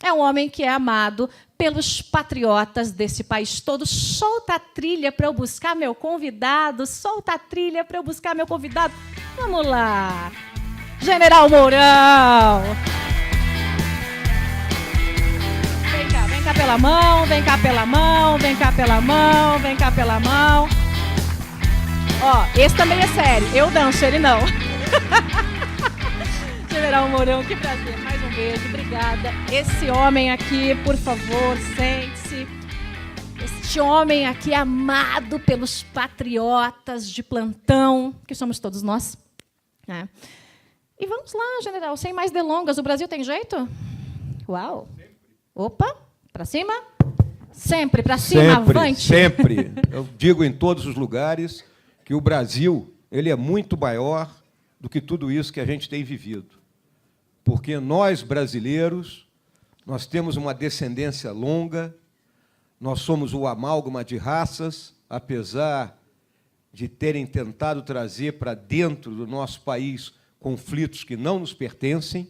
é um homem que é amado pelos patriotas desse país todo. Solta a trilha para eu buscar meu convidado. Solta a trilha para eu buscar meu convidado. Vamos lá. General Mourão. Vem cá pela mão, vem cá pela mão, vem cá pela mão, vem cá pela mão. Ó, esse também é sério. Eu danço, ele não. General Mourão, que prazer. Mais um beijo, obrigada. Esse homem aqui, por favor, sente-se. Este homem aqui amado pelos patriotas de plantão, que somos todos nós. É. E vamos lá, general, sem mais delongas. O Brasil tem jeito? Uau. Opa, para cima. Sempre, para cima, avante. Sempre. Eu digo em todos os lugares que o Brasil ele é muito maior do que tudo isso que a gente tem vivido. Porque nós, brasileiros, nós temos uma descendência longa, nós somos o amálgama de raças, apesar de terem tentado trazer para dentro do nosso país conflitos que não nos pertencem.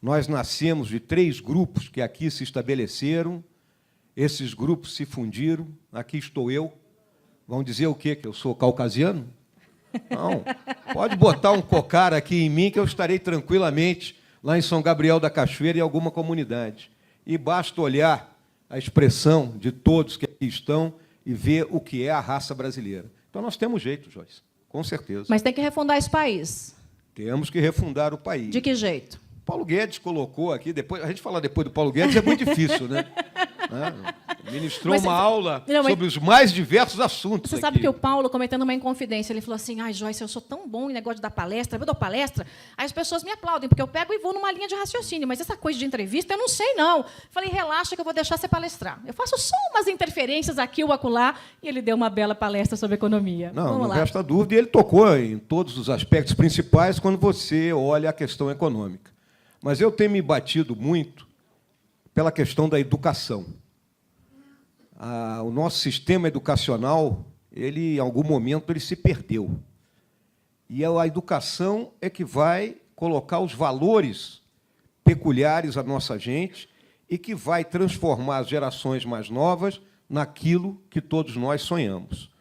Nós nascemos de 3 grupos que aqui se estabeleceram, esses grupos se fundiram, aqui estou eu. Vão dizer o quê? Que eu sou caucasiano? Não. Pode botar um cocar aqui em mim que eu estarei tranquilamente lá em São Gabriel da Cachoeira, em alguma comunidade. E basta olhar a expressão de todos que aqui estão e ver o que é a raça brasileira. Então, nós temos jeito, Joyce, com certeza. Mas tem que refundar esse país. Temos que refundar o país. De que jeito? Paulo Guedes colocou aqui, depois, a gente falar depois do Paulo Guedes é muito difícil, né? Ministrou uma aula sobre os mais diversos assuntos. Você sabe que o Paulo, cometendo uma inconfidência, ele falou assim, ai, Joyce, eu sou tão bom em negócio de dar palestra, eu dou palestra, aí as pessoas me aplaudem, porque eu pego e vou numa linha de raciocínio, mas essa coisa de entrevista eu não sei, não. Falei, relaxa que eu vou deixar você palestrar. Eu faço só umas interferências aqui ou acolá, e ele deu uma bela palestra sobre economia. Não resta dúvida, e ele tocou em todos os aspectos principais quando você olha a questão econômica. Mas eu tenho me batido muito pela questão da educação. O nosso sistema educacional, em algum momento, ele se perdeu. E a educação é que vai colocar os valores peculiares à nossa gente e que vai transformar as gerações mais novas naquilo que todos nós sonhamos.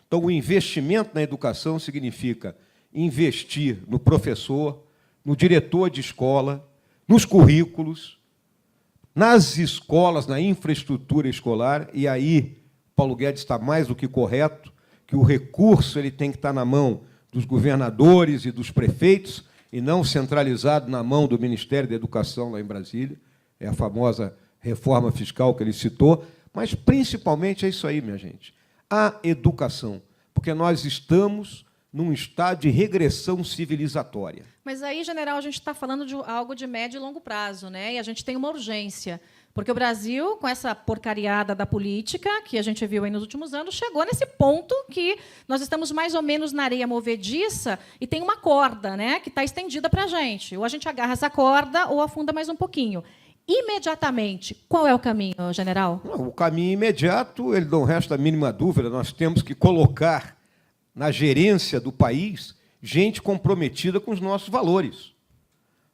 Então, o investimento na educação significa investir no professor, no diretor de escola, nos currículos, nas escolas, na infraestrutura escolar, e aí Paulo Guedes está mais do que correto, que o recurso ele tem que estar na mão dos governadores e dos prefeitos, e não centralizado na mão do Ministério da Educação, lá em Brasília, é a famosa reforma fiscal que ele citou, mas, principalmente, é isso aí, minha gente, a educação, porque nós estamos num estado de regressão civilizatória. Mas aí, general, a gente está falando de algo de médio e longo prazo, né? E a gente tem uma urgência, porque o Brasil, com essa porcariada da política que a gente viu aí nos últimos anos, chegou nesse ponto que nós estamos mais ou menos na areia movediça e tem uma corda, né, que está estendida para a gente. Ou a gente agarra essa corda ou afunda mais um pouquinho. Imediatamente, qual é o caminho, general? O caminho imediato, ele não resta a mínima dúvida, nós temos que colocar na gerência do país gente comprometida com os nossos valores.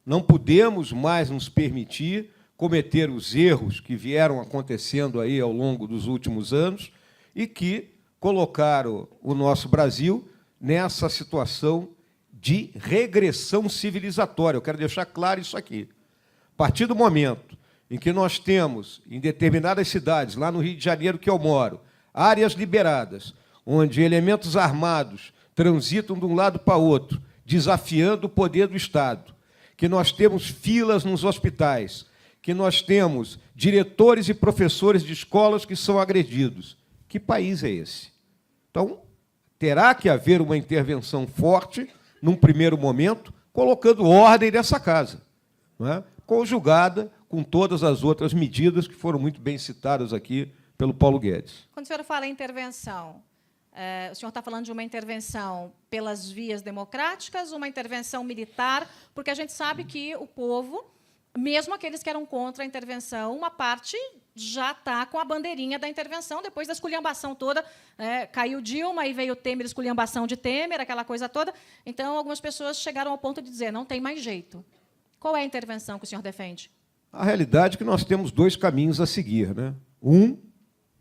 Não podemos mais nos permitir cometer os erros que vieram acontecendo aí ao longo dos últimos anos e que colocaram o nosso Brasil nessa situação de regressão civilizatória. Eu quero deixar claro isso aqui. A partir do momento em que nós temos, em determinadas cidades, lá no Rio de Janeiro que eu moro, áreas liberadas, onde elementos armados transitam de um lado para outro, desafiando o poder do Estado, que nós temos filas nos hospitais, que nós temos diretores e professores de escolas que são agredidos. Que país é esse? Então, terá que haver uma intervenção forte, num primeiro momento, colocando ordem nessa casa, não é? Conjugada com todas as outras medidas que foram muito bem citadas aqui pelo Paulo Guedes. Quando o senhor fala em intervenção, o senhor está falando de uma intervenção pelas vias democráticas, uma intervenção militar, porque a gente sabe que o povo, mesmo aqueles que eram contra a intervenção, uma parte já está com a bandeirinha da intervenção, depois da esculhambação toda, caiu Dilma, e veio Temer, esculhambação de Temer, aquela coisa toda. Então, algumas pessoas chegaram ao ponto de dizer, não tem mais jeito. Qual é a intervenção que o senhor defende? A realidade é que nós temos dois caminhos a seguir, né? Um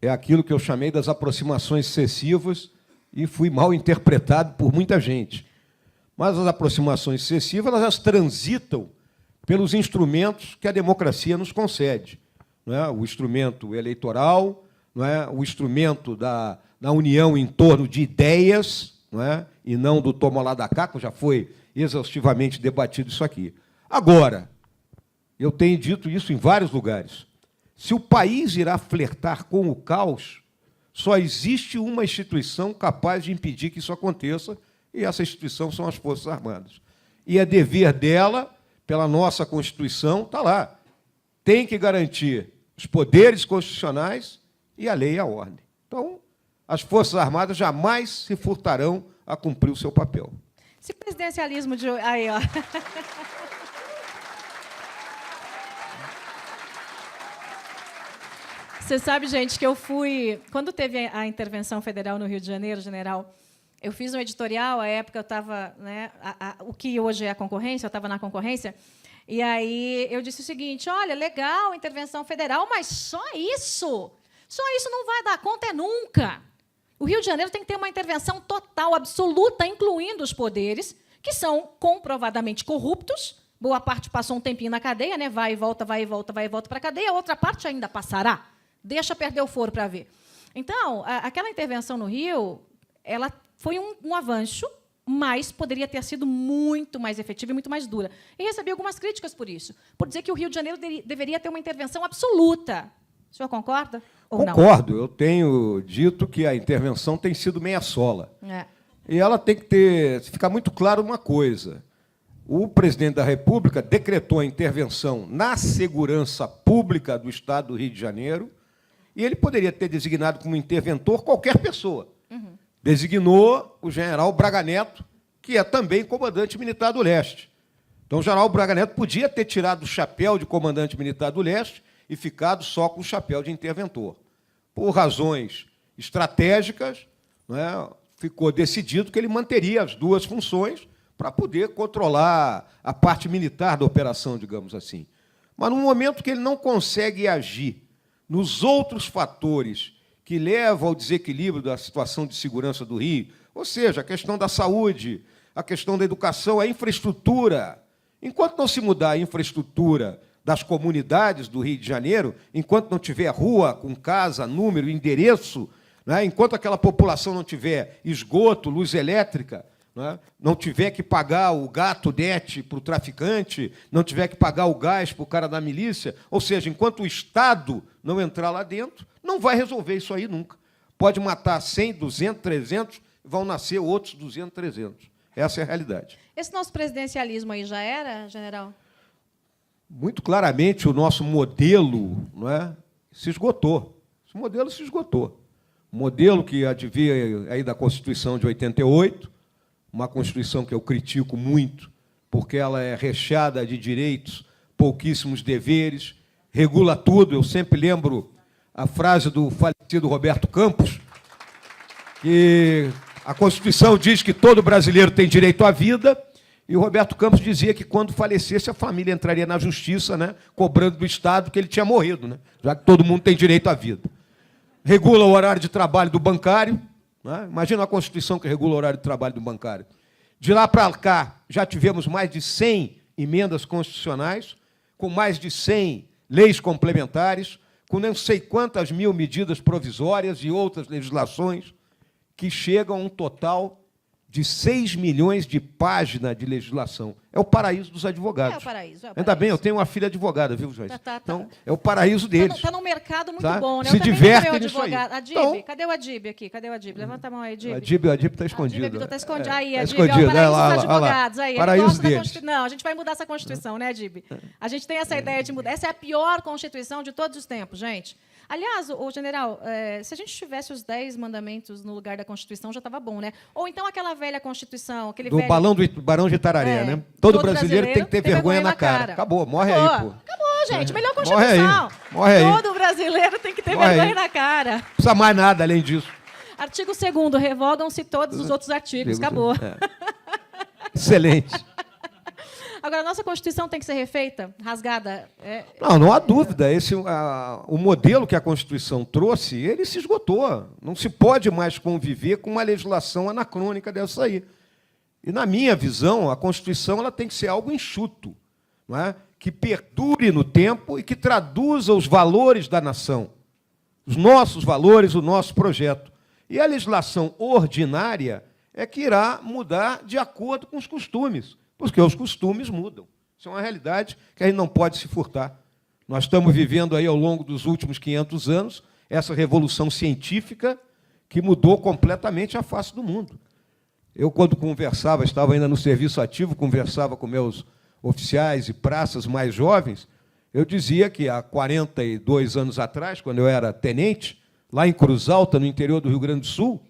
é aquilo que eu chamei das aproximações excessivas e fui mal interpretado por muita gente. Mas as aproximações excessivas elas transitam pelos instrumentos que a democracia nos concede. Não é? O instrumento eleitoral, não é? O instrumento da união em torno de ideias, não é? E não do toma lá da cá, que já foi exaustivamente debatido isso aqui. Agora, eu tenho dito isso em vários lugares, se o país irá flertar com o caos, só existe uma instituição capaz de impedir que isso aconteça, e essa instituição são as Forças Armadas. E é dever dela, pela nossa Constituição, está lá. Tem que garantir os poderes constitucionais e a lei e a ordem. Então, as Forças Armadas jamais se furtarão a cumprir o seu papel. Esse presidencialismo de... Aí, ó. Você sabe, gente, que eu fui... Quando teve a intervenção federal no Rio de Janeiro, general, eu fiz um editorial, à época eu estava... Né, o que hoje é a concorrência, eu estava na concorrência, e aí eu disse o seguinte, olha, legal, intervenção federal, mas só isso não vai dar conta nunca. O Rio de Janeiro tem que ter uma intervenção total, absoluta, incluindo os poderes, que são comprovadamente corruptos. Boa parte passou um tempinho na cadeia, né? Vai e volta para a cadeia, a outra parte ainda passará. Deixa perder o foro para ver. Então, aquela intervenção no Rio, ela foi um avanço, mas poderia ter sido muito mais efetiva e muito mais dura. E recebi algumas críticas por isso, por dizer que o Rio de Janeiro deveria ter uma intervenção absoluta. O senhor concorda ou não? Concordo. Eu tenho dito que a intervenção tem sido meia sola. É. E ela tem que ficar muito claro uma coisa. O presidente da República decretou a intervenção na segurança pública do Estado do Rio de Janeiro e ele poderia ter designado como interventor qualquer pessoa. Uhum. Designou o general Braga Neto, que é também comandante militar do Leste. Então, o general Braga Neto podia ter tirado o chapéu de comandante militar do Leste e ficado só com o chapéu de interventor. Por razões estratégicas, né, ficou decidido que ele manteria as duas funções para poder controlar a parte militar da operação, digamos assim. Mas, no momento que ele não consegue agir nos outros fatores que levam ao desequilíbrio da situação de segurança do Rio, ou seja, a questão da saúde, a questão da educação, a infraestrutura. Enquanto não se mudar a infraestrutura das comunidades do Rio de Janeiro, enquanto não tiver rua com casa, número, endereço, né, enquanto aquela população não tiver esgoto, luz elétrica, né, não tiver que pagar o gato dete para o traficante, não tiver que pagar o gás para o cara da milícia, ou seja, enquanto o Estado não entrar lá dentro, não vai resolver isso aí nunca. Pode matar 100, 200, 300, vão nascer outros 200, 300. Essa é a realidade. Esse nosso presidencialismo aí já era, general? Muito claramente, o nosso modelo, não é, se esgotou. Esse modelo se esgotou. O modelo que advia aí da Constituição de 88, uma Constituição que eu critico muito, porque ela é recheada de direitos, pouquíssimos deveres, regula tudo. Eu sempre lembro a frase do falecido Roberto Campos, que a Constituição diz que todo brasileiro tem direito à vida, e o Roberto Campos dizia que, quando falecesse, a família entraria na justiça, né, cobrando do Estado que ele tinha morrido, né, já que todo mundo tem direito à vida. Regula o horário de trabalho do bancário. Né? Imagina a Constituição que regula o horário de trabalho do bancário. De lá para cá, já tivemos mais de 100 emendas constitucionais, com mais de 100 leis complementares, com não sei quantas mil medidas provisórias e outras legislações, que chegam a um total de 6 milhões de páginas de legislação. É o paraíso dos advogados. É o paraíso. Ainda bem, eu tenho uma filha advogada, viu, Joyce? Então, é o paraíso deles. Está num mercado muito tá? bom, né? Se eu divertem meu nisso aí. Adib, Então, cadê o Adib aqui? Cadê o Adib? Levanta a mão aí, Adib. O Adib está escondido. Está escondido. Aí, tá Adib, escondido. é o paraíso Lá, dos advogados. Aí, paraíso deles. Não, a gente vai mudar essa Constituição, né, Adib? A gente tem essa ideia de mudar. Essa é a pior Constituição de todos os tempos, gente. Aliás, o general, se a gente tivesse os 10 mandamentos no lugar da Constituição, já estava bom, né? Ou então aquela velha Constituição, aquele velho... Barão de Itararé, né? Todo brasileiro tem que ter vergonha na cara. Acabou, morre aí, pô. Acabou, gente. Melhor Constituição. Morre aí. Todo brasileiro tem que ter vergonha na cara. Não precisa mais nada além disso. Artigo 2º, revogam-se todos os outros artigos. Acabou. Excelente. Agora, a nossa Constituição tem que ser refeita, rasgada? Não há dúvida. O modelo que a Constituição trouxe, ele se esgotou. Não se pode mais conviver com uma legislação anacrônica dessa aí. E, na minha visão, a Constituição ela tem que ser algo enxuto, não é? Que perdure no tempo e que traduza os valores da nação, os nossos valores, o nosso projeto. E a legislação ordinária é que irá mudar de acordo com os costumes, porque os costumes mudam. Isso é uma realidade que a gente não pode se furtar. Nós estamos vivendo aí, ao longo dos últimos 500 anos, essa revolução científica que mudou completamente a face do mundo. Eu, quando conversava, estava ainda no serviço ativo, conversava com meus oficiais e praças mais jovens, eu dizia que há 42 anos atrás, quando eu era tenente, lá em Cruz Alta, no interior do Rio Grande do Sul,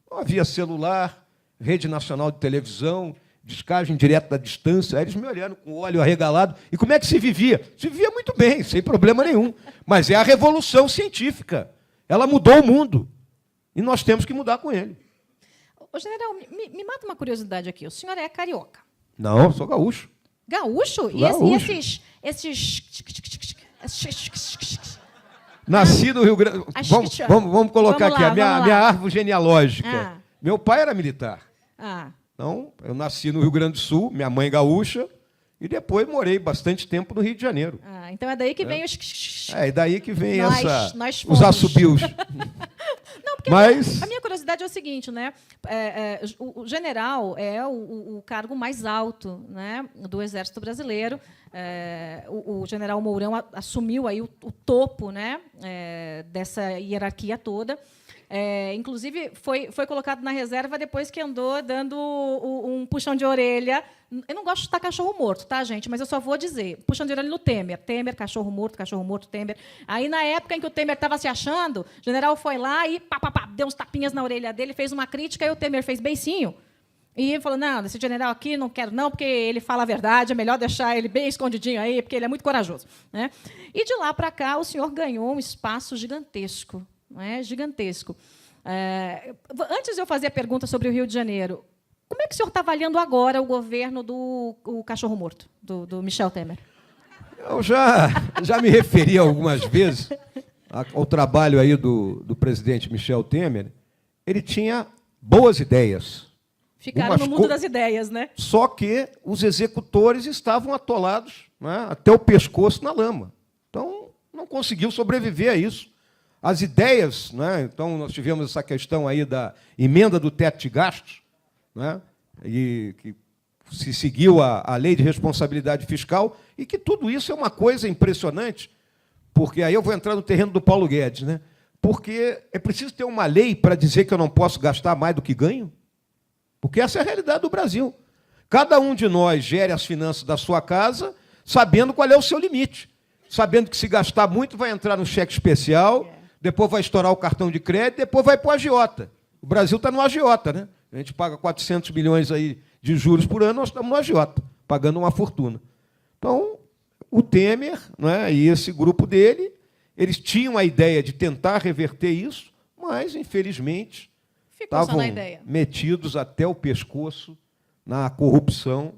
não havia celular, rede nacional de televisão, descagem direto da distância. Aí eles me olhando com o olho arregalado. E como é que se vivia? Se vivia muito bem, sem problema nenhum. Mas é a revolução científica. Ela mudou o mundo. E nós temos que mudar com ele. Ô, general, me mata uma curiosidade aqui. O senhor é carioca? Não, eu sou gaúcho. Gaúcho? Gaúcho. E esses... Nasci no Rio Grande... Vamos colocar aqui a minha árvore genealógica. Meu pai era militar. Então, eu nasci no Rio Grande do Sul, minha mãe gaúcha, e depois morei bastante tempo no Rio de Janeiro. Então é daí que vem os... É daí que vem os assobios. Não, porque Mas... a minha curiosidade é o seguinte, né? O general é o cargo mais alto, né, do Exército Brasileiro. O general Mourão assumiu aí o topo, né, dessa hierarquia toda. Inclusive, foi colocado na reserva depois que andou dando um puxão de orelha. Eu não gosto de estar cachorro morto, tá, gente? Mas eu só vou dizer, puxão de orelha no Temer. Temer, cachorro morto, Temer. Aí, na época em que o Temer estava se achando, o general foi lá e deu uns tapinhas na orelha dele, fez uma crítica, e o Temer fez beicinho. E falou, não, esse general aqui não quero não, porque ele fala a verdade, é melhor deixar ele bem escondidinho aí, porque ele é muito corajoso, né? E, de lá para cá, o senhor ganhou um espaço gigantesco. Não é? Gigantesco. Antes de eu fazer a pergunta sobre o Rio de Janeiro, como é que o senhor está avaliando agora o governo do cachorro morto, do Michel Temer? Eu já me referi algumas vezes ao trabalho aí do presidente Michel Temer. Ele tinha boas ideias. Ficaram no mundo das ideias, né? Só que os executores estavam atolados, né, até o pescoço na lama. Então, não conseguiu sobreviver a isso. As ideias, né? Então, nós tivemos essa questão aí da emenda do teto de gastos, né? E que se seguiu a lei de responsabilidade fiscal, e que tudo isso é uma coisa impressionante, porque aí eu vou entrar no terreno do Paulo Guedes, né? Porque é preciso ter uma lei para dizer que eu não posso gastar mais do que ganho, porque essa é a realidade do Brasil. Cada um de nós gere as finanças da sua casa sabendo qual é o seu limite, sabendo que, se gastar muito, vai entrar no cheque especial, depois vai estourar o cartão de crédito, depois vai para o agiota. O Brasil está no agiota, né? A gente paga 400 milhões aí de juros por ano, nós estamos no agiota, pagando uma fortuna. Então, o Temer, né, e esse grupo dele, eles tinham a ideia de tentar reverter isso, mas, infelizmente, estavam metidos até o pescoço na corrupção,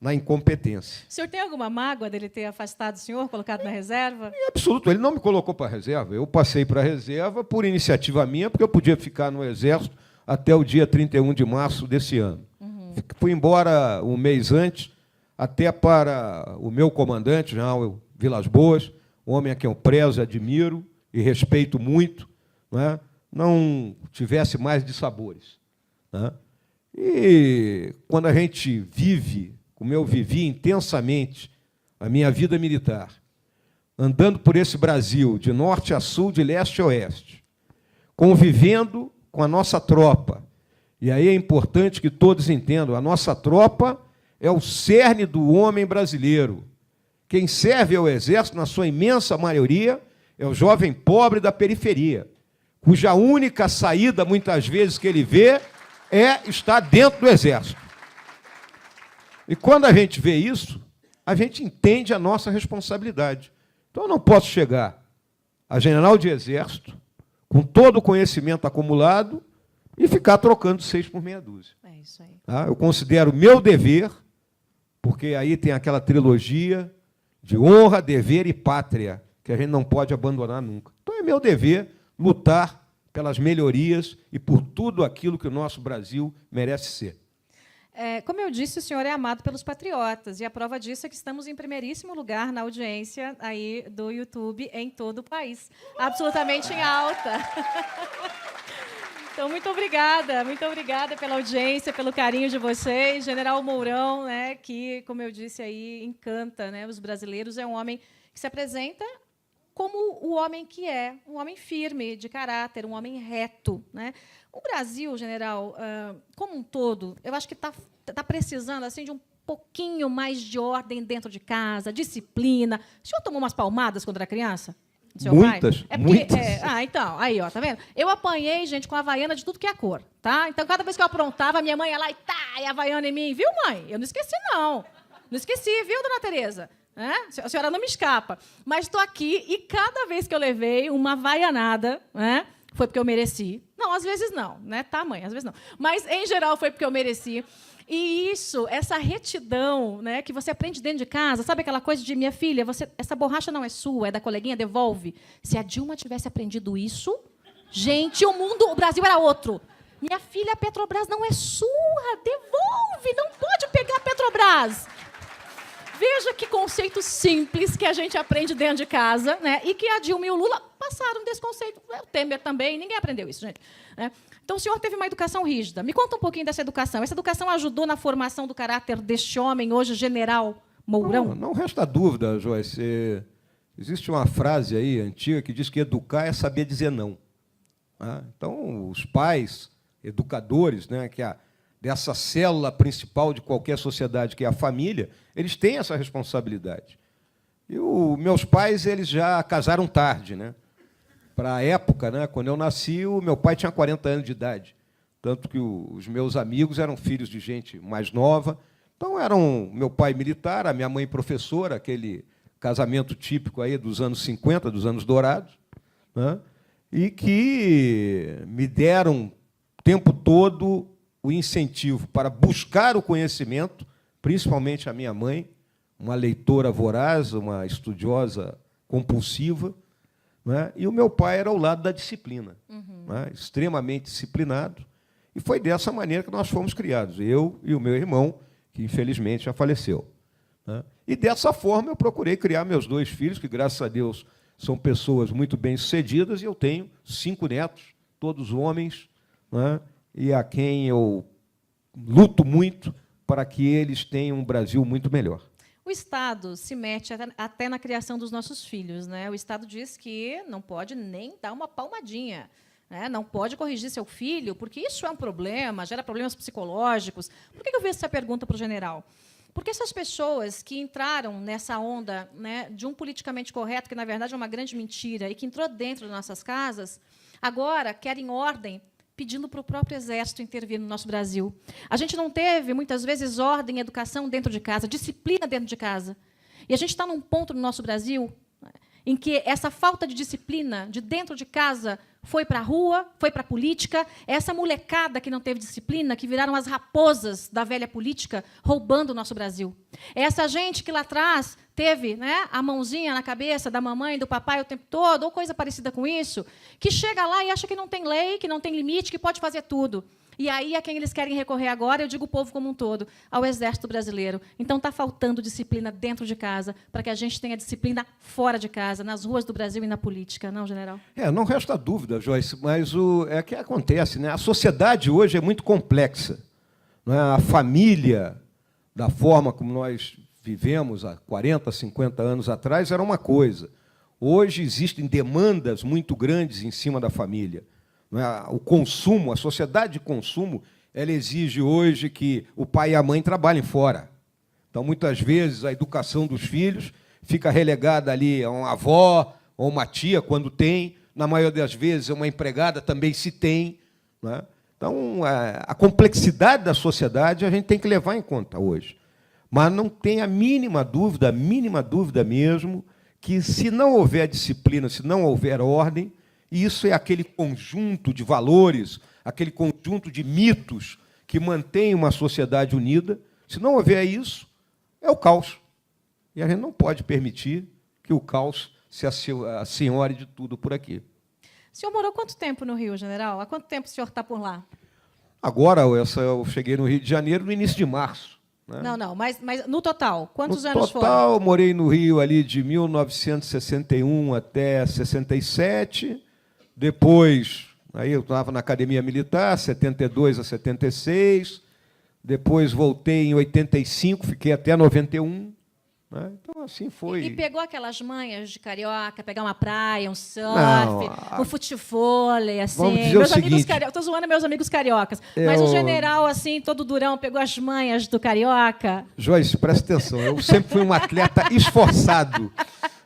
na incompetência. O senhor tem alguma mágoa dele ter afastado o senhor, colocado na reserva? Em absoluto. Ele não me colocou para a reserva. Eu passei para a reserva por iniciativa minha, porque eu podia ficar no Exército até o dia 31 de março desse ano. Fui embora um mês antes, até para o meu comandante, general Vilas Boas, um homem a quem eu prezo, admiro e respeito muito, não tivesse mais dissabores. E, quando a gente vive, como eu vivi intensamente a minha vida militar, andando por esse Brasil, de norte a sul, de leste a oeste, convivendo com a nossa tropa. E aí é importante que todos entendam, a nossa tropa é o cerne do homem brasileiro. Quem serve ao Exército, na sua imensa maioria, é o jovem pobre da periferia, cuja única saída, muitas vezes, que ele vê é estar dentro do Exército. E, quando a gente vê isso, a gente entende a nossa responsabilidade. Então, eu não posso chegar a general de Exército, com todo o conhecimento acumulado, e ficar trocando 6 por meia dúzia. É isso aí. Eu considero meu dever, porque aí tem aquela trilogia de honra, dever e pátria, que a gente não pode abandonar nunca. Então é meu dever lutar pelas melhorias e por tudo aquilo que o nosso Brasil merece ser. Como eu disse, o senhor é amado pelos patriotas, e a prova disso é que estamos em primeiríssimo lugar na audiência aí do YouTube em todo o país. Absolutamente em alta. Então, muito obrigada pela audiência, pelo carinho de vocês. General Mourão, né, que, como eu disse aí, encanta, né, os brasileiros, é um homem que se apresenta como o homem que é, um homem firme, de caráter, um homem reto, né? O Brasil, general, como um todo, eu acho que está precisando assim, de um pouquinho mais de ordem dentro de casa, disciplina. O senhor tomou umas palmadas quando era criança? Muitas, muitas. Então, aí, ó, tá vendo? Eu apanhei, gente, com a havaiana de tudo que é cor, tá? Então, cada vez que eu aprontava, minha mãe ia lá e a havaiana em mim. Viu, mãe? Eu não esqueci, não. Não esqueci, viu, dona Tereza? A senhora não me escapa. Mas estou aqui e cada vez que eu levei uma havaianada, né, foi porque eu mereci. Não, às vezes não, né? Tá, mãe? Às vezes não. Mas, em geral, foi porque eu mereci. E isso, essa retidão, né, que você aprende dentro de casa, sabe aquela coisa de, minha filha, essa borracha não é sua, é da coleguinha, devolve. Se a Dilma tivesse aprendido isso, gente, o Brasil era outro. Minha filha, a Petrobras não é sua, devolve, não pode pegar a Petrobras. Veja que conceito simples que a gente aprende dentro de casa, né? E que a Dilma e o Lula passaram desse conceito. O Temer também, ninguém aprendeu isso, gente. Né? Então, o senhor teve uma educação rígida. Me conta um pouquinho dessa educação. Essa educação ajudou na formação do caráter deste homem, hoje general Mourão? Não resta dúvida, Joyce. Existe uma frase aí antiga que diz que educar é saber dizer não. Então, os pais, educadores, né, dessa célula principal de qualquer sociedade, que é a família, eles têm essa responsabilidade. E meus pais, eles já casaram tarde, né? Para a época, né, quando eu nasci, o meu pai tinha 40 anos de idade. Tanto que os meus amigos eram filhos de gente mais nova. Então, meu pai militar, a minha mãe professora, aquele casamento típico aí dos anos 50, dos anos dourados, né? E que me deram o tempo todo o incentivo para buscar o conhecimento, principalmente a minha mãe, uma leitora voraz, uma estudiosa compulsiva, né? E o meu pai era ao lado da disciplina, né? Extremamente disciplinado, e foi dessa maneira que nós fomos criados, eu e o meu irmão, que infelizmente já faleceu, né? E dessa forma eu procurei criar meus 2 filhos, que graças a Deus são pessoas muito bem-sucedidas, e eu tenho 5 netos, todos homens, né? E a quem eu luto muito para que eles tenham um Brasil muito melhor. O Estado se mete até na criação dos nossos filhos, né? O Estado diz que não pode nem dar uma palmadinha, né? Não pode corrigir seu filho, porque isso é um problema, gera problemas psicológicos. Por que eu fiz essa pergunta para o general? Porque essas pessoas que entraram nessa onda, né, de um politicamente correto, que, na verdade, é uma grande mentira, e que entrou dentro das nossas casas, agora querem ordem, pedindo para o próprio Exército intervir no nosso Brasil. A gente não teve, muitas vezes, ordem e educação dentro de casa, disciplina dentro de casa. E a gente está num ponto no nosso Brasil em que essa falta de disciplina de dentro de casa foi para a rua, foi para a política. Essa molecada que não teve disciplina, que viraram as raposas da velha política, roubando o nosso Brasil. Essa gente que lá atrás teve, né, a mãozinha na cabeça da mamãe, do papai o tempo todo, ou coisa parecida com isso, que chega lá e acha que não tem lei, que não tem limite, que pode fazer tudo. E aí, a quem eles querem recorrer agora, eu digo o povo como um todo, ao Exército Brasileiro. Então, está faltando disciplina dentro de casa, para que a gente tenha disciplina fora de casa, nas ruas do Brasil e na política, não, general? Não resta dúvida, Joyce, mas é que acontece, né? A sociedade hoje é muito complexa, não é? A família, da forma como nós vivemos há 40, 50 anos atrás, era uma coisa. Hoje existem demandas muito grandes em cima da família. O consumo, a sociedade de consumo, ela exige hoje que o pai e a mãe trabalhem fora. Então, muitas vezes, a educação dos filhos fica relegada ali a uma avó ou uma tia, quando tem. Na maioria das vezes, uma empregada também se tem, não é? Então, a complexidade da sociedade a gente tem que levar em conta hoje. Mas não tem a mínima dúvida mesmo, que se não houver disciplina, se não houver ordem, isso é aquele conjunto de valores, aquele conjunto de mitos que mantém uma sociedade unida. Se não houver isso, é o caos. E a gente não pode permitir que o caos se assenhore de tudo por aqui. O senhor morou quanto tempo no Rio, general? Há quanto tempo o senhor está por lá? Agora, eu cheguei no Rio de Janeiro no início de março. Né? Não, mas no total, quantos anos foram? No total, morei no Rio ali de 1961 até 67. Depois, aí eu estava na Academia Militar, 72 a 76. Depois voltei em 85, fiquei até 91. Né? Então, assim foi. E pegou aquelas manhas de carioca, pegar uma praia, um surf, um futevôlei, assim. Vamos dizer meus o amigos seguinte, cariocas, estou zoando meus amigos cariocas. Mas o general, assim, todo durão, pegou as manhas do carioca. Joyce, presta atenção, eu sempre fui um atleta esforçado.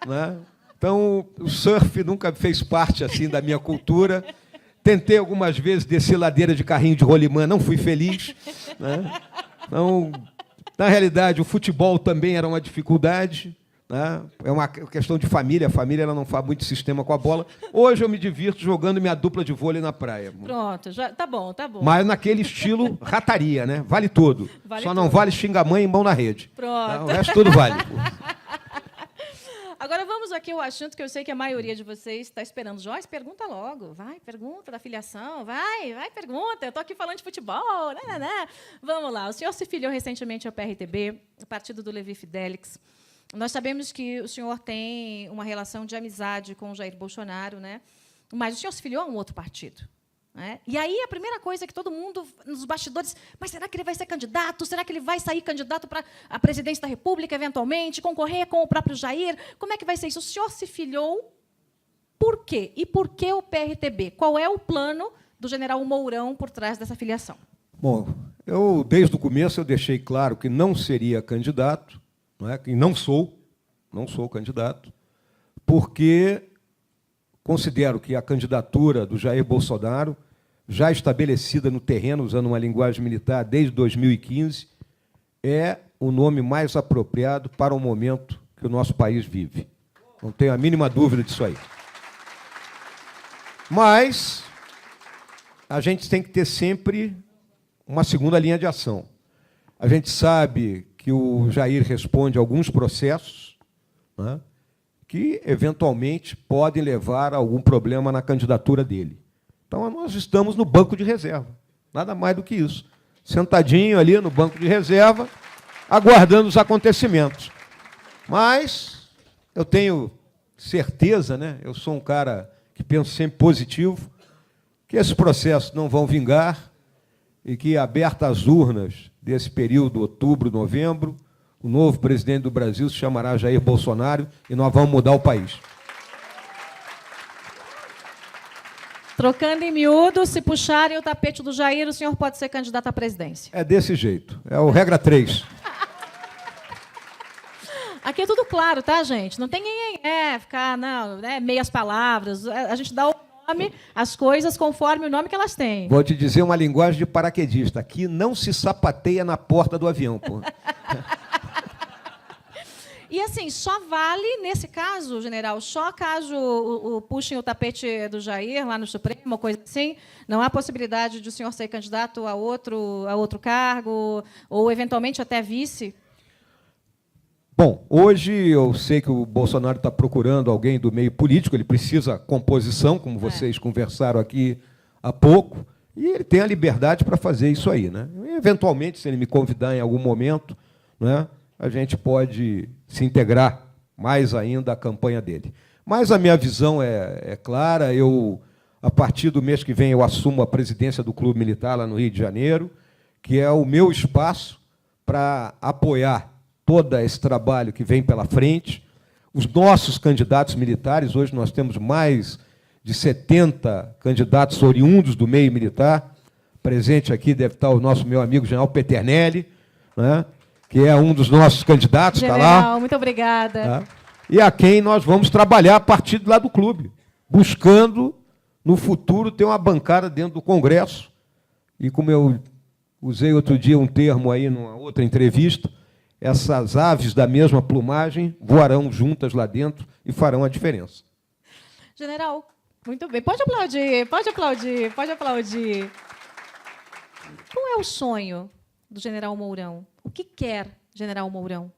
Né? Então, o surf nunca fez parte assim da minha cultura. Tentei algumas vezes descer ladeira de carrinho de rolimã, não fui feliz. Né? Então, na realidade, o futebol também era uma dificuldade. Né? É uma questão de família. A família ela não faz muito sistema com a bola. Hoje eu me divirto jogando minha dupla de vôlei na praia. Pronto, já, tá bom. Mas naquele estilo rataria, né? Vale tudo. Só não vale xingar mãe e mão na rede. Pronto. Tá? O resto tudo vale. Agora vamos aqui ao assunto que eu sei que a maioria de vocês está esperando. Joyce, pergunta logo. Vai, pergunta da filiação. Vai, pergunta. Eu estou aqui falando de futebol. Né. Vamos lá. O senhor se filiou recentemente ao PRTB, o partido do Levi Fidelix. Nós sabemos que o senhor tem uma relação de amizade com o Jair Bolsonaro, né? Mas o senhor se filiou a um outro partido. Né? E aí a primeira coisa que todo mundo, nos bastidores, mas será que ele vai ser candidato? Será que ele vai sair candidato para a presidência da República, eventualmente, concorrer com o próprio Jair? Como é que vai ser isso? O senhor se filiou por quê? E por que o PRTB? Qual é o plano do general Mourão por trás dessa filiação? Bom, eu, desde o começo, eu deixei claro que não seria candidato, não é? E não sou candidato, porque considero que a candidatura do Jair Bolsonaro, já estabelecida no terreno, usando uma linguagem militar desde 2015, é o nome mais apropriado para o momento que o nosso país vive. Não tenho a mínima dúvida disso aí. Mas a gente tem que ter sempre uma segunda linha de ação. A gente sabe que o Jair responde a alguns processos, né, que, eventualmente, podem levar a algum problema na candidatura dele. Então, nós estamos no banco de reserva. Nada mais do que isso. Sentadinho ali no banco de reserva, aguardando os acontecimentos. Mas eu tenho certeza, né? Eu sou um cara que penso sempre positivo, que esses processos não vão vingar e que, abertas as urnas desse período, outubro, novembro, o novo presidente do Brasil se chamará Jair Bolsonaro e nós vamos mudar o país. Trocando em miúdo, se puxarem o tapete do Jair, o senhor pode ser candidato à presidência. É desse jeito. É o regra 3. Aqui é tudo claro, tá, gente? Não tem ficar, não, né, meias palavras. A gente dá o nome, as coisas, conforme o nome que elas têm. Vou te dizer uma linguagem de paraquedista. Aqui não se sapateia na porta do avião, pô. E, assim, só vale, nesse caso, general, só caso puxem o tapete do Jair lá no Supremo, coisa assim, não há possibilidade de o senhor ser candidato a outro cargo, ou, eventualmente, até vice? Bom, hoje eu sei que o Bolsonaro está procurando alguém do meio político, ele precisa composição, como vocês conversaram aqui há pouco, e ele tem a liberdade para fazer isso aí. Né? Eventualmente, se ele me convidar em algum momento, né, a gente pode se integrar mais ainda à campanha dele. Mas a minha visão é clara. A partir do mês que vem, eu assumo a presidência do Clube Militar lá no Rio de Janeiro, que é o meu espaço para apoiar todo esse trabalho que vem pela frente. Os nossos candidatos militares, hoje nós temos mais de 70 candidatos oriundos do meio militar. Presente aqui deve estar o meu amigo general Peternelli, né, que é um dos nossos candidatos, está lá. Muito obrigada. Tá? E a quem nós vamos trabalhar a partir lá do clube, buscando, no futuro, ter uma bancada dentro do Congresso. E, como eu usei outro dia um termo aí numa outra entrevista, essas aves da mesma plumagem voarão juntas lá dentro e farão a diferença. General, muito bem. Pode aplaudir, pode aplaudir, pode aplaudir. Qual é o sonho do general Mourão? O que quer general Mourão?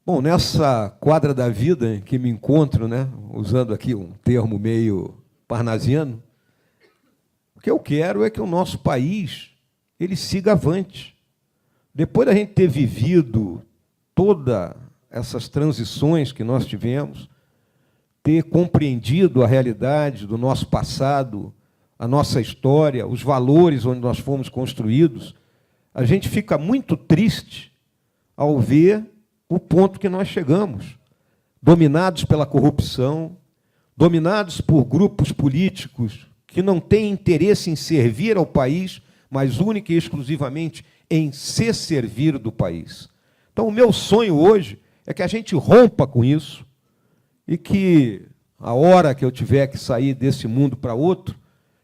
Bom, nessa quadra da vida em que me encontro, né, usando aqui um termo meio parnasiano, o que eu quero é que o nosso país ele siga avante. Depois da gente ter vivido todas essas transições que nós tivemos, ter compreendido a realidade do nosso passado, a nossa história, os valores onde nós fomos construídos, a gente fica muito triste ao ver o ponto que nós chegamos, dominados pela corrupção, dominados por grupos políticos que não têm interesse em servir ao país, mas única e exclusivamente em se servir do país. Então, o meu sonho hoje é que a gente rompa com isso e que, a hora que eu tiver que sair desse mundo para outro,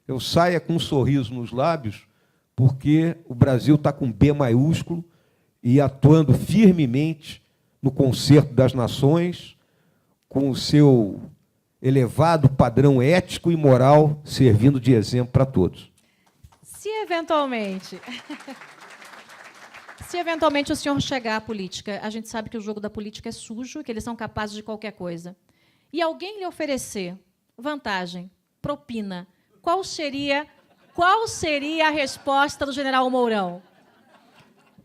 eu saia com um sorriso nos lábios, porque o Brasil está com B maiúsculo e atuando firmemente no concerto das nações, com o seu elevado padrão ético e moral, servindo de exemplo para todos. Se eventualmente o senhor chegar à política, a gente sabe que o jogo da política é sujo, que eles são capazes de qualquer coisa, e alguém lhe oferecer vantagem, propina, qual seria a resposta do general Mourão?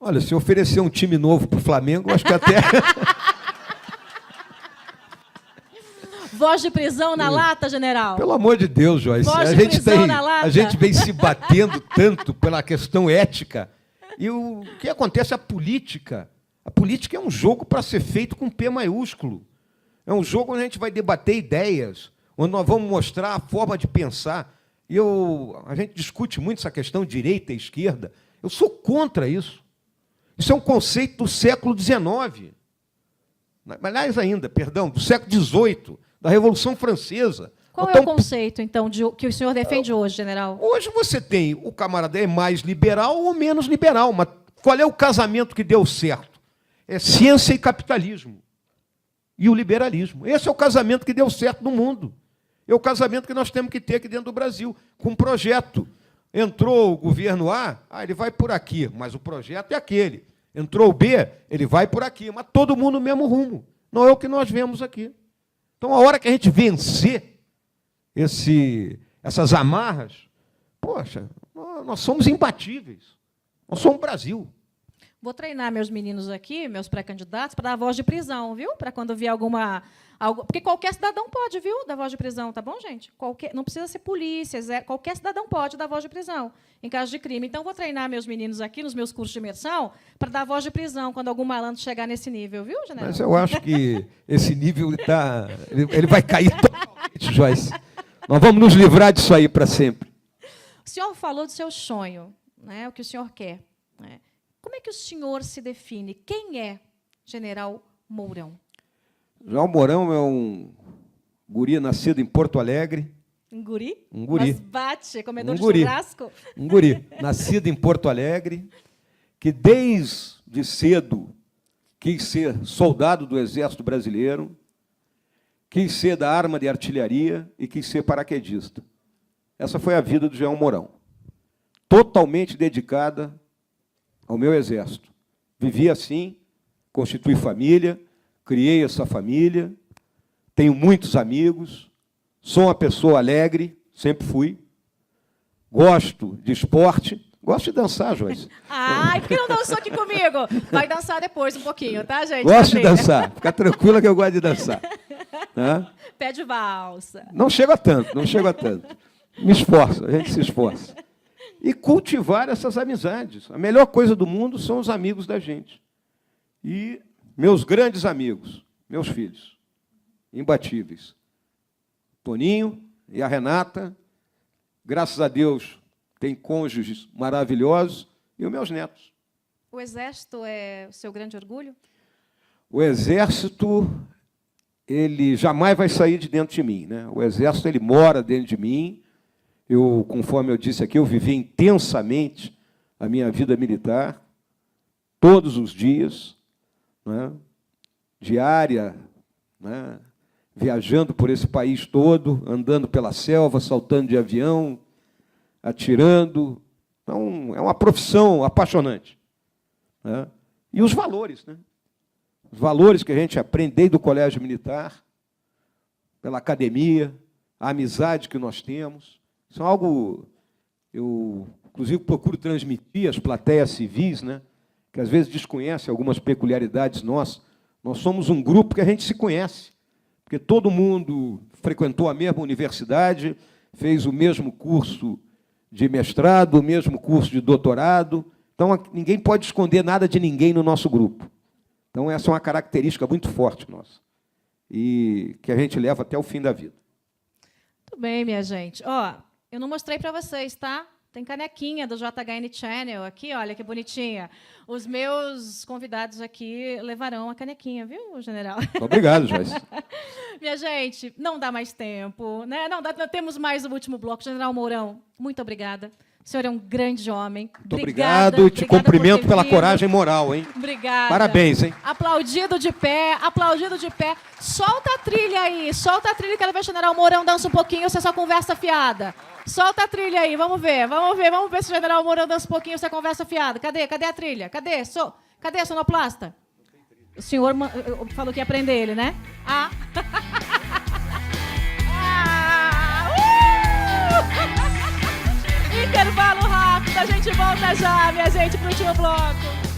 Olha, se oferecer um time novo para o Flamengo, acho que até... Voz de prisão na lata, general? Pelo amor de Deus, Joyce. A gente vem se batendo tanto pela questão ética. E o que acontece? A política é um jogo para ser feito com P maiúsculo. É um jogo onde a gente vai debater ideias, onde nós vamos mostrar a forma de pensar. E a gente discute muito essa questão direita e esquerda. Eu sou contra isso. Isso é um conceito do século XIX. Aliás, do século XVIII, da Revolução Francesa. Qual é o conceito, então, que o senhor defende hoje, general? Hoje você tem o camarada é mais liberal ou menos liberal, mas qual é o casamento que deu certo? É ciência e capitalismo. E o liberalismo. Esse é o casamento que deu certo no mundo. É o casamento que nós temos que ter aqui dentro do Brasil, com um projeto. Entrou o governo A, ele vai por aqui, mas o projeto é aquele. Entrou o B, ele vai por aqui, mas todo mundo no mesmo rumo. Não é o que nós vemos aqui. Então, a hora que a gente vencer essas amarras, poxa, nós somos imbatíveis. Nós somos Brasil. Vou treinar meus meninos aqui, meus pré-candidatos, para dar voz de prisão, viu? Para quando vier porque qualquer cidadão pode, viu? Dar voz de prisão, tá bom, gente? Não precisa ser polícia, qualquer cidadão pode dar voz de prisão em caso de crime. Então, vou treinar meus meninos aqui nos meus cursos de imersão para dar voz de prisão quando algum malandro chegar nesse nível, viu, general? Mas eu acho que esse nível ele vai cair totalmente, Joyce. Nós vamos nos livrar disso aí para sempre. O senhor falou do seu sonho, né? O que o senhor quer, né? Como é que o senhor se define? Quem é general Mourão? General Mourão é um guri nascido em Porto Alegre. Um guri? Um guri. Mas bate, comedor de churrasco? Um guri, nascido em Porto Alegre, que desde cedo quis ser soldado do Exército Brasileiro, quis ser da arma de artilharia e quis ser paraquedista. Essa foi a vida do general Mourão. Totalmente dedicada ao meu exército. Vivi assim, constituí família, criei essa família, tenho muitos amigos, sou uma pessoa alegre, sempre fui, gosto de esporte, gosto de dançar, Joyce. Ai, por que não dançou aqui comigo? Vai dançar depois um pouquinho, tá, gente? Gosto de dançar, fica tranquila que eu gosto de dançar. Pé de valsa. Não chega a tanto, não chega a tanto. Me esforço, a gente se esforça. E cultivar essas amizades. A melhor coisa do mundo são os amigos da gente. E meus grandes amigos, meus filhos, imbatíveis. Toninho e a Renata, graças a Deus, têm cônjuges maravilhosos, e os meus netos. O Exército é o seu grande orgulho? O Exército, ele jamais vai sair de dentro de mim, né? O Exército, ele mora dentro de mim. Conforme eu disse aqui, eu vivi intensamente a minha vida militar, todos os dias, né? Diária, né? Viajando por esse país todo, andando pela selva, saltando de avião, atirando. Então, é uma profissão apaixonante, né? E os valores, né? os valores que a gente aprende desde o colégio militar, pela academia, a amizade que nós temos. Isso é algo, eu, inclusive, procuro transmitir às plateias civis, né, que às vezes desconhecem algumas peculiaridades nossas. Nós somos um grupo que a gente se conhece, porque todo mundo frequentou a mesma universidade, fez o mesmo curso de mestrado, o mesmo curso de doutorado. Então, ninguém pode esconder nada de ninguém no nosso grupo. Então, essa é uma característica muito forte nossa e que a gente leva até o fim da vida. Muito bem, minha gente. Ó, eu não mostrei para vocês, tá? Tem canequinha do JHN Channel aqui, olha que bonitinha. Os meus convidados aqui levarão a canequinha, viu, general? Obrigado, Joyce. Minha gente, não dá mais tempo, né? Não temos mais o último bloco. General Mourão, muito obrigada. O senhor é um grande homem. Muito obrigado e te cumprimento pela coragem moral, hein? Obrigada. Parabéns, hein? Aplaudido de pé, aplaudido de pé. Solta a trilha aí, solta a trilha, quero ver o General Mourão dança um pouquinho, você só conversa fiada. Solta a trilha aí, vamos ver se o General Mourão dança um pouquinho, você conversa fiada. Cadê a trilha? Cadê a sonoplasta? O senhor falou que ia prender ele, né? Ah! Intervalo rápido, a gente volta já, minha gente, pro último bloco.